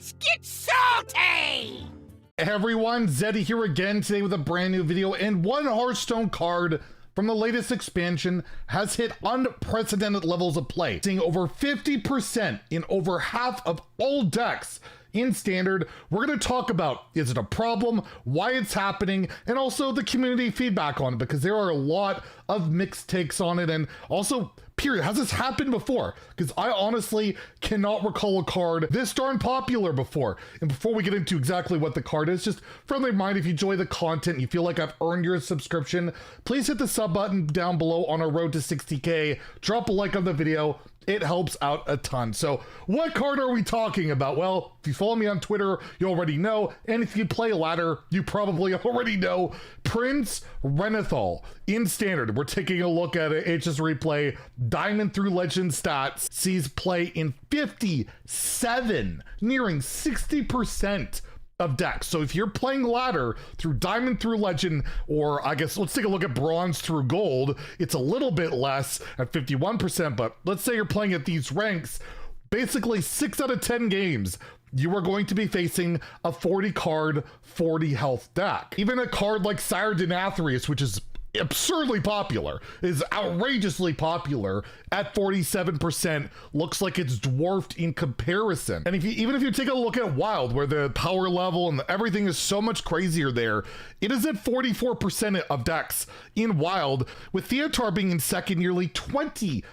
Let's get salty! Hey everyone, Zeddy here again today with a brand new video, and one Hearthstone card from the latest expansion has hit unprecedented levels of play, seeing over 50% in over half of all decks in Standard. We're going to talk about, is it a problem, why it's happening, and also the community feedback on it, because there are a lot of mixed takes on it, and also, period, has this happened before? Because I honestly cannot recall a card this darn popular before. And before we get into exactly what the card is, just friendly reminder, if you enjoy the content, you feel like I've earned your subscription, please hit the sub button down below on our road to 60K, drop a like on the video. It helps out a ton. So what card are we talking about? Well, if you follow me on Twitter, you already know. And if you play ladder, you probably already know. Prince Renathal in Standard. We're taking a look at it. HS Replay, Diamond through Legend stats, sees play in 57, nearing 60% of decks. So if you're playing ladder through Diamond through Legend, or I guess let's take a look at Bronze through Gold, it's a little bit less at 51%, but let's say you're playing at these ranks, basically 6 out of 10 games, you are going to be facing a 40 card, 40 health deck. Even a card like Sire Denathrius, which is absurdly popular, is outrageously popular at 47%, looks like it's dwarfed in comparison. And even if you take a look at Wild, where the power level and everything is so much crazier there, it is at 44% of decks in Wild, with Theotar being in second, nearly 20%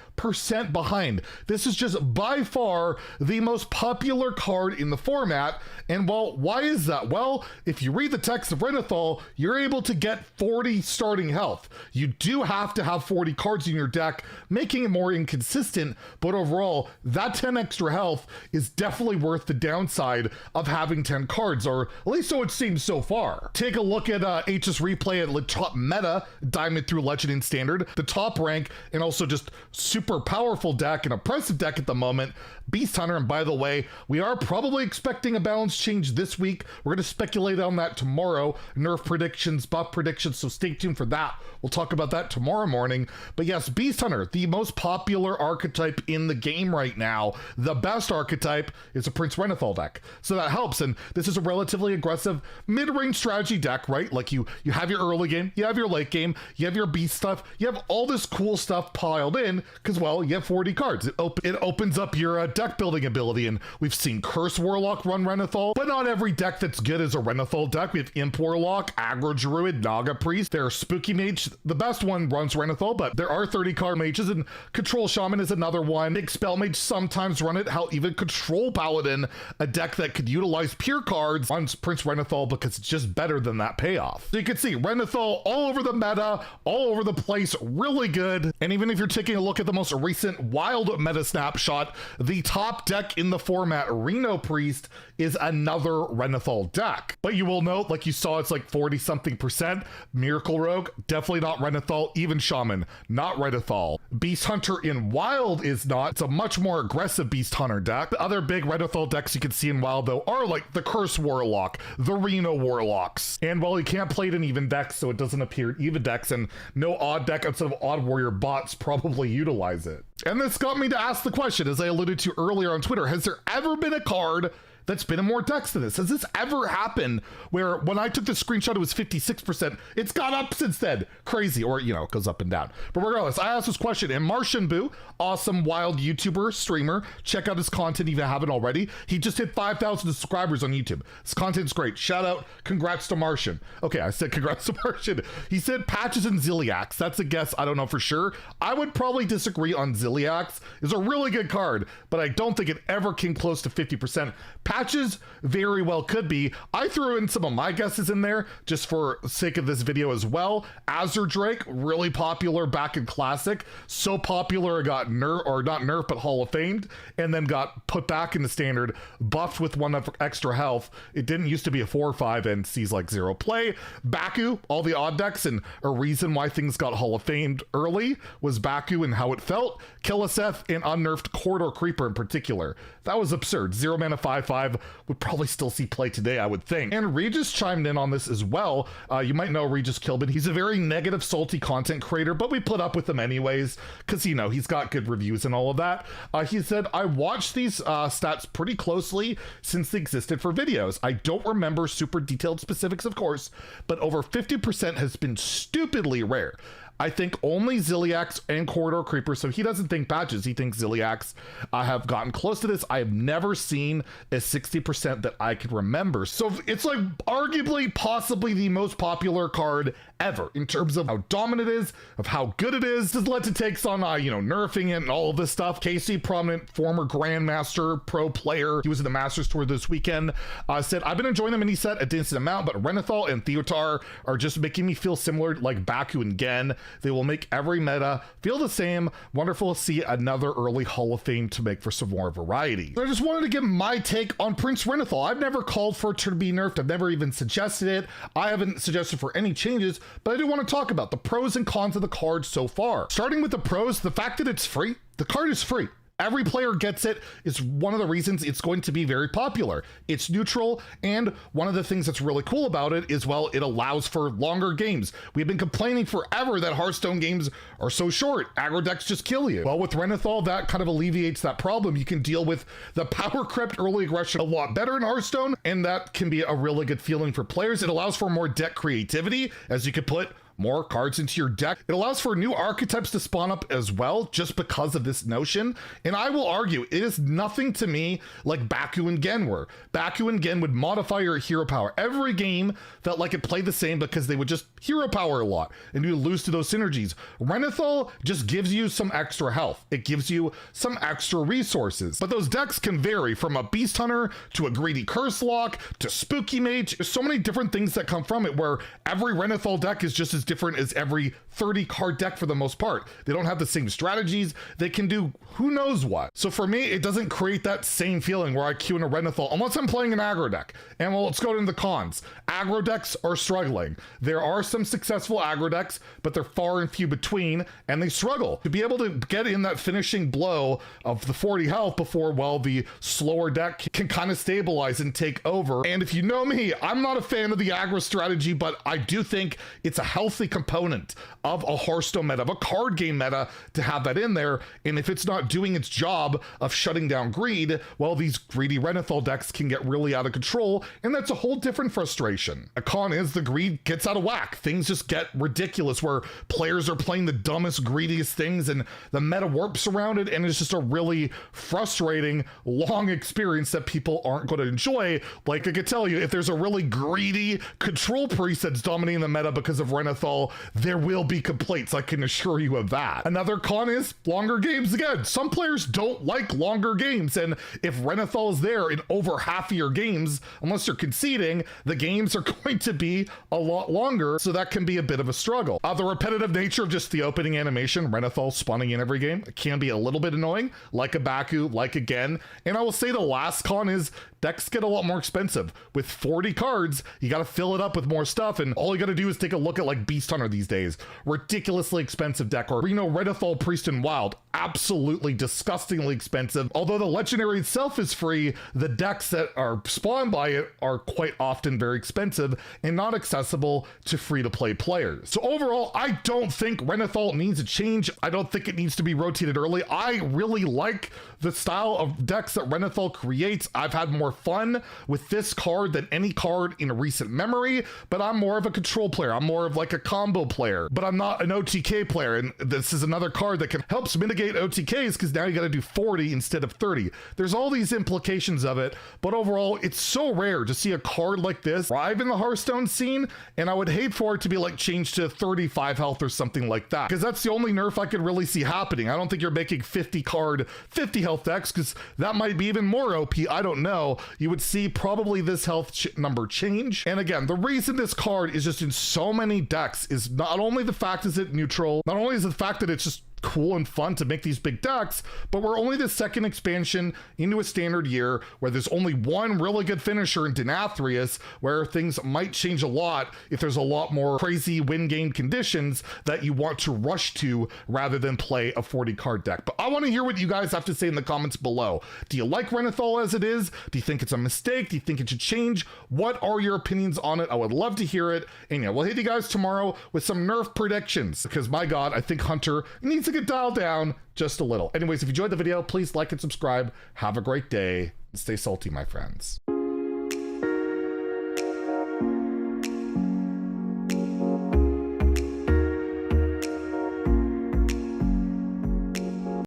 behind. This is just by far the most popular card in the format. And well, why is that? Well, if you read the text of Renathal, you're able to get 40 starting health. You do have to have 40 cards in your deck, making it more inconsistent, but overall, that 10 extra health is definitely worth the downside of having 10 cards, or at least so it seems so far. Take a look at HS Replay at the top meta, Diamond through Legend in Standard, the top rank, and also just super powerful deck, an oppressive deck at the moment, Beast Hunter. And by the way, we are probably expecting a balance change this week. We're going to speculate on that tomorrow. Nerf predictions, buff predictions, so stay tuned for that. We'll talk about that tomorrow morning. But yes, Beast Hunter, the most popular archetype in the game right now. The best archetype is a Prince Renathal deck, so that helps. And this is a relatively aggressive mid-range strategy deck, right? Like you have your early game, you have your late game, you have your beast stuff, you have all this cool stuff piled in, because well, you have 40 cards. It opens up your deck building ability, and we've seen Curse Warlock run Renathal, but not every deck that's good is a Renathal deck. We have Imp Warlock, Aggro Druid, Naga Priest, there's Spooky Mage. The best one runs Renathal, but there are 30 card mages, and Control Shaman is another one. Expel Mage sometimes run it. Hell, even Control Paladin, a deck that could utilize pure cards, runs Prince Renathal because it's just better than that payoff. So you can see Renathal all over the meta, all over the place, really good. And even if you're taking a look at the most recent Wild meta snapshot, the top deck in the format, Reno Priest, is another Renathal deck. But you will note, like you saw, it's like 40 something percent. Miracle Rogue, definitely not Renathal. Even Shaman, not Renathal. Beast Hunter in Wild is not. It's a much more aggressive Beast Hunter deck. The other big Renathal decks you can see in Wild though are like the Curse Warlock, the Reno Warlocks. And while you can't play it in even decks, so it doesn't appear in even decks, and no odd deck outside of Odd Warrior bots probably utilize it. And this got me to ask the question, as I alluded to earlier on Twitter, has there ever been a card that's been in more decks than this? Has this ever happened where when I took the screenshot, it was 56%? It's gone up since then. Crazy. Or, you know, it goes up and down. But regardless, I asked this question, and Martian Boo, awesome Wild YouTuber, streamer, check out his content if you haven't already. He just hit 5,000 subscribers on YouTube. His content's great. Shout out. Congrats to Martian. Okay, I said congrats to Martian. He said Patches and Ziliax. That's a guess. I don't know for sure. I would probably disagree on Ziliax. It's a really good card, but I don't think it ever came close to 50%. Patches very well could be. I threw in some of my guesses in there just for sake of this video as well. Azure Drake, really popular back in Classic. So popular it got nerfed, or not nerfed, but Hall of Famed, and then got put back into Standard, buffed with 1 extra health. It didn't used to be a 4 or 5 and sees like 0 play. Baku, all the odd decks, and a reason why things got Hall of Famed early was Baku and how it felt. Killiseth and unnerfed Corridor Creeper in particular. That was absurd. 0 mana 5/5. 5 would probably still see play today, I would think. And Regis chimed in on this as well. You might know RegisKillbin. He's a very negative, salty content creator, but we put up with him anyways because, you know, he's got good reviews and all of that. He said, I watched these stats pretty closely since they existed for videos. I don't remember super detailed specifics, of course, but over 50% has been stupidly rare. I think only Zilliax and Corridor Creepers, so he doesn't think patches, he thinks Zilliax have gotten close to this. I have never seen a 60% that I can remember. So it's like arguably, possibly the most popular card ever in terms of how dominant it is, of how good it is. This has led to takes on, you know, nerfing it and all of this stuff. Casey, prominent former Grandmaster pro player, he was at the Masters Tour this weekend, said, I've been enjoying the mini set a decent amount, but Renathal and Theotar are just making me feel similar like Baku and Gen. They will make every meta feel the same. Wonderful to see another early Hall of Fame to make for some more variety. So I just wanted to give my take on Prince Renathal. I've never called for it to be nerfed. I've never even suggested it. I haven't suggested for any changes, but I do want to talk about the pros and cons of the card so far. Starting with the pros, the fact that it's free. The card is free. Every player gets it. Is one of the reasons it's going to be very popular. It's neutral, and one of the things that's really cool about it is, well, it allows for longer games. We've been complaining forever that Hearthstone games are so short. Aggro decks just kill you. Well, with Renathal, that kind of alleviates that problem. You can deal with the power crept early aggression a lot better in Hearthstone, and that can be a really good feeling for players. It allows for more deck creativity, as you could put more cards into your deck. It allows for new archetypes to spawn up as well, just because of this notion. And I will argue, it is nothing to me like Baku and Gen were. Baku and Gen would modify your hero power. Every game felt like it played the same because they would just hero power a lot, and you lose to those synergies. Renathal just gives you some extra health. It gives you some extra resources. But those decks can vary from a Beast Hunter to a Greedy Curse Lock to Spooky Mage. There's so many different things that come from it, where every Renathal deck is just as different as every 30 card deck for the most part. They don't have the same strategies. They can do who knows what. So for me, it doesn't create that same feeling where I queue in a Renathal, unless I'm playing an aggro deck. And well, let's go into the cons. Aggro decks are struggling. There are some successful aggro decks, but they're far and few between, and they struggle to be able to get in that finishing blow of the 40 health before, well, the slower deck can kind of stabilize and take over. And if you know me, I'm not a fan of the aggro strategy, but I do think it's a healthy component of a Hearthstone meta, of a card game meta, to have that in there. And if it's not doing its job of shutting down greed, well, these greedy Renathal decks can get really out of control, and that's a whole different frustration. A con is the greed gets out of whack. Things just get ridiculous where players are playing the dumbest, greediest things, and the meta warps around it, and it's just a really frustrating, long experience that people aren't going to enjoy. Like, I could tell you, if there's a really greedy control priest that's dominating the meta because of Renathal, there will be complaints, I can assure you of that. Another con is longer games again. Some players don't like longer games, and if Renathal is there in over half of your games, unless you're conceding, the games are going to be a lot longer, so that can be a bit of a struggle. The repetitive nature of just the opening animation, Renathal spawning in every game, can be a little bit annoying, like a Baku, like a Gen. And I will say the last con is decks get a lot more expensive. With 40 cards, you got to fill it up with more stuff, and all you got to do is take a look at like Beast Hunter these days. Ridiculously expensive deck, or, you know, Renathal Priest and Wild, absolutely disgustingly expensive. Although the legendary itself is free, the decks that are spawned by it are quite often very expensive and not accessible to free-to-play players. So overall, I don't think Renathal needs a change. I don't think it needs to be rotated early. I really like the style of decks that Renathal creates. I've had more fun with this card than any card in recent memory, but I'm more of a control player. I'm more of like a combo player, but I'm not an OTK player. And this is another card that can helps mitigate OTKs, because now you got to do 40 instead of 30. There's all these implications of it, but overall, it's so rare to see a card like this thrive in the Hearthstone scene, and I would hate for it to be like changed to 35 health or something like that, because that's the only nerf I could really see happening. I don't think you're making 50 card, 50 health decks, because that might be even more OP. I don't know. You would see probably this health number change. And again, the reason this card is just in so many decks is not only the fact is it neutral, not only is it the fact that it's just cool and fun to make these big decks, but we're only the second expansion into a standard year where there's only one really good finisher in Denathrius, where things might change a lot if there's a lot more crazy win game conditions that you want to rush to rather than play a 40 card deck. But I want to hear what you guys have to say in the comments below. Do you like Renathal as it is? Do you think it's a mistake? Do you think it should change? What are your opinions on it? I would love to hear it. And yeah, we'll hit you guys tomorrow with some nerf predictions, because my god, I think Hunter needs to get dialed down just a little. Anyways, if you enjoyed the video, please like and subscribe. Have a great day and stay salty, my friends.